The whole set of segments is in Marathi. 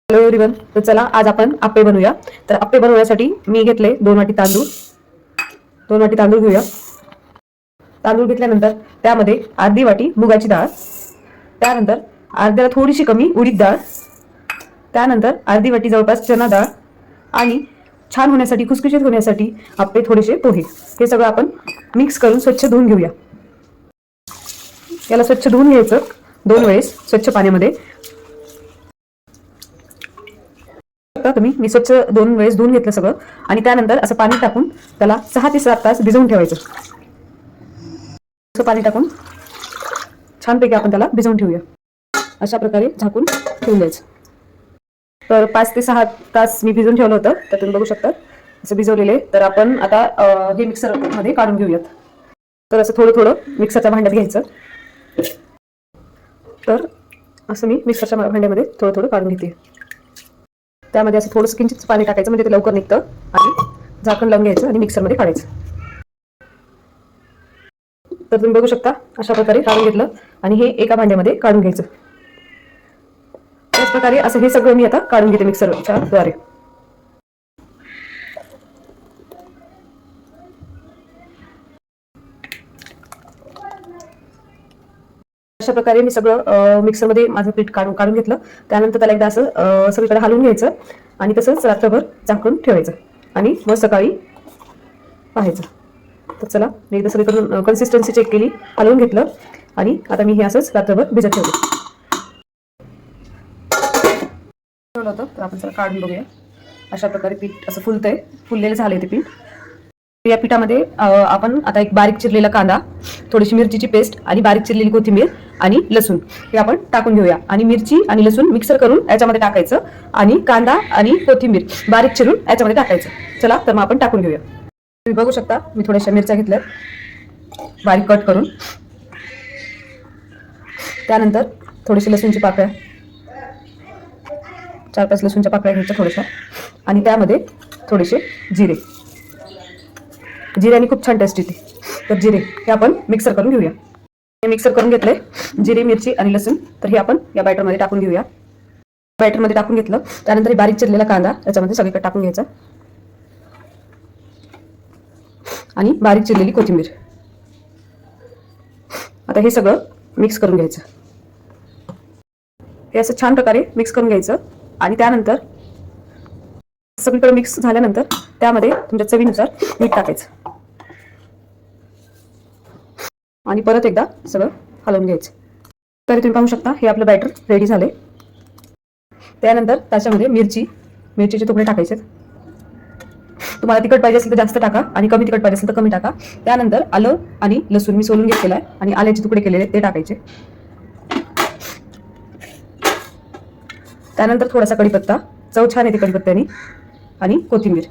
हॅलो एव्हरीवन, तर चला आज आपण आप्पे बनवूया. तर आप्पे बनवण्यासाठी मी घेतले 2 वाटी तांदूळ. 2 वाटी तांदूळ घेऊया. तांदूळ घेतल्यानंतर त्यामध्ये अर्धी वाटी मुगाची डाळ, त्यानंतर अर्ध्याला थोडीशी कमी उडीद डाळ, त्यानंतर अर्धी वाटी जवळपास चना डाळ आणि छान होण्यासाठी खुसखुशीत होण्यासाठी आप्पे थोडेसे पोहे. हे सगळं आपण मिक्स करून स्वच्छ धुवून घेऊया. याला स्वच्छ धुवून घ्यायचं 2 वेळेस स्वच्छ पाण्यामध्ये. तुम्ही मी स्वच्छ 2 वेळेस धुवून घेतलं सगळं आणि त्यानंतर असं पाणी टाकून त्याला 6 ते 7 तास भिजवून ठेवायचं. असं पाणी टाकून छानपैकी आपण त्याला भिजवून ठेवूया. अशा प्रकारे झाकून ठेवून द्यायचं. तर 5 ते 6 तास मी भिजवून ठेवलं होतं, तर तुम्ही बघू शकता असं भिजवलेले. तर आपण आता हे मिक्सरमध्ये काढून घेऊयात. तर असं थोडं थोडं मिक्सरच्या भांड्यात घ्यायचं. तर असं मी मिक्सरच्या भांड्यामध्ये थोडं थोडं काढून घेते. त्यामध्ये असं थोडंसं किंचित पाणी टाकायचं म्हणजे ते लवकर निघतं आणि झाकण लावून घ्यायचं आणि मिक्सरमध्ये काढायचं. तर तुम्ही बघू शकता अशा प्रकारे काढून घेतलं आणि हे एका भांड्यामध्ये काढून घ्यायचं. त्याच प्रकारे असं हे सगळं मी आता काढून घेते मिक्सरच्या द्वारे. अशा प्रकारे मी सगळं मिक्सरमध्ये माझं पीठ काढून घेतलं. त्यानंतर त्याला एकदा असं सगळीकडे हलवून घ्यायचं आणि तसंच रात्रभर झाकून ठेवायचं आणि मग सकाळी पाहायचं. तर चला मी एकदा सगळीकडून कन्सिस्टन्सी चेक केली, हलवून घेतलं आणि आता मी हे असंच रात्रभर भिजत ठेवलं होतं. तर आपण चला काढून बघूया. अशा प्रकारे पीठ असं फुललेलं झालंय ते पीठ. या पिठामध्ये आपण आता एक बारीक चिरलेला कांदा, थोडीशी मिरचीची पेस्ट आणि बारीक चिरलेली कोथिंबीर आणि लसूण हे आपण टाकून घेऊया. आणि मिरची आणि लसूण मिक्सर करून याच्यामध्ये टाकायचं आणि कांदा आणि कोथिंबीर बारीक चिरून याच्यामध्ये टाकायचं. चला तर मग आपण टाकून घेऊया. तुम्ही बघू शकता मी थोड्याशा मिरच्या घेतल्या बारीक कट करून. त्यानंतर थोडीशी लसूणची पाकळ्या, 4-5 लसूणच्या पाकळ्या घ्यायच्या थोड्याशा आणि त्यामध्ये थोडेसे जिऱ्याने खूप छान टेस्ट येते. तर जिरे हे आपण मिक्सर करून घेऊया. हे मिक्सर करून घेतले जिरे, मिरची आणि लसूण. तर हे आपण या बॅटरमध्ये टाकून घेऊया. बॅटरमध्ये टाकून घेतलं त्यानंतर बारीक चिरलेला कांदा याच्यामध्ये सगळीकडे टाकून घ्यायचा आणि बारीक चिरलेली कोथिंबीर. आता हे सगळं मिक्स करून घ्यायचं. हे असं छान प्रकारे मिक्स करून घ्यायचं आणि त्यानंतर सगळीकडे मिक्स झाल्यानंतर त्यामध्ये तुमच्या चवीनुसार मीठ टाकायचं आणि परत एकदा सगळं हलवून घ्यायचं. तरी तुम्ही पाहू शकता हे आपलं बॅटर रेडी झाले. त्यानंतर त्याच्यामध्ये मिरचीचे तुकडे टाकायचे. तुम्हाला तिखट पाहिजे असेल तर जास्त टाका आणि कमी तिखट पाहिजे असेल तर कमी टाका. त्यानंतर आलं आणि लसूण मी सोलून घेतलेलं आहे आणि आल्याचे तुकडे केलेले ते टाकायचे. त्यानंतर थोडासा कढीपत्ता, चव छान येते कढीपत्त्याने, आणि कोथिंबीर.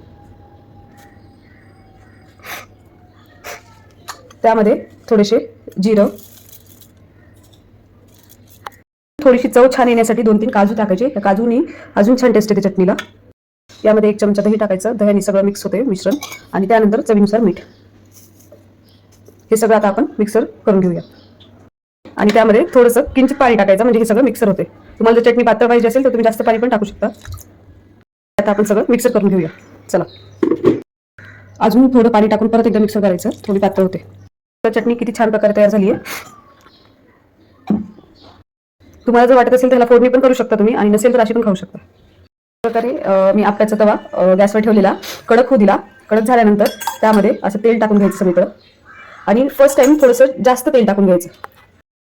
त्यामध्ये थोडेसे जिरं, थोडीशी चव छान येण्यासाठी 2-3 काजू टाकायचे. त्या काजूनी अजून छान टेस्ट येते चटणीला. यामध्ये 1 चमचा दही टाकायचं. दह्याने सगळं मिक्स होते मिश्रण आणि त्यानंतर चवीनुसार मीठ. हे सगळं आता आपण मिक्सर करून घेऊया आणि त्यामध्ये थोडंसं किंचित पाणी टाकायचं म्हणजे हे सगळं मिक्सर होते. तुम्हाला जर चटणी पातळ पाहिजे असेल तर तुम्ही जास्त पाणी पण टाकू शकता. आता आपण सगळं मिक्सर करून घेऊया. चला अजून थोडं पाणी टाकून परत एकदा मिक्सर करायचं, थोडी पातळ होते. तर चटणी किती छान प्रकारे तयार झाली आहे. तुम्हाला जर वाटत असेल तर त्याला फोडणी पण करू शकता तुम्ही आणि नसेल तर अशी पण खाऊ शकता. प्रकारे मी आप्याचा तवा गॅसवर ठेवलेला कडक होऊ दिला. कडक झाल्यानंतर त्यामध्ये असं तेल टाकून घ्यायचं सगळीकडं आणि फर्स्ट टाइम थोडंसं जास्त तेल टाकून घ्यायचं.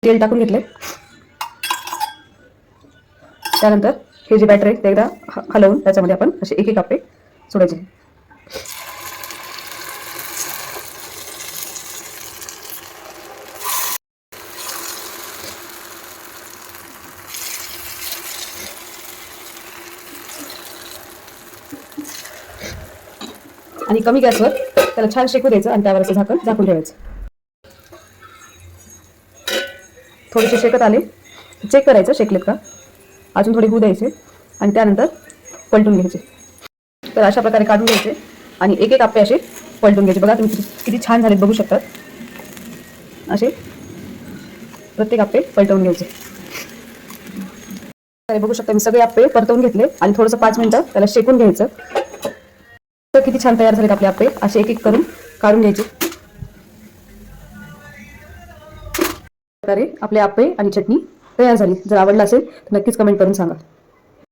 तेल टाकून घेतले त्यानंतर हे जे बॅटर आहे ते एकदा हलवून त्याच्यामध्ये आपण असे एक आप्पे सोडायचे. आणि कमी गॅसवर त्याला छान शेकू द्यायचं आणि त्यावर असं झाकून ठेवायचं. थोडेसे शेकत आले चेक करायचं शेकलेत का, अजून थोडे होऊ द्यायचे आणि त्यानंतर पलटून घ्यायचे. तर अशा प्रकारे काढून घ्यायचे आणि एक आप्पे असे पलटून घ्यायचे. बघा तुम्ही किती छान झालेत बघू शकतात. असे प्रत्येक आप्पे पलटवून घ्यायचे. तर बघू शकता मी सगळे आप्पे परतवून घेतले आणि थोडंसं 5 मिनिटं त्याला शेकून घ्यायचं. तर किती छान तयार झालेत आपले आप्पे. असे एक एक करून काढून घ्यायचे. प्रकारे आपले आप्पे आणि चटणी तयार झाली. जर आवडला असेल तर नक्कीच कमेंट करून सांगा.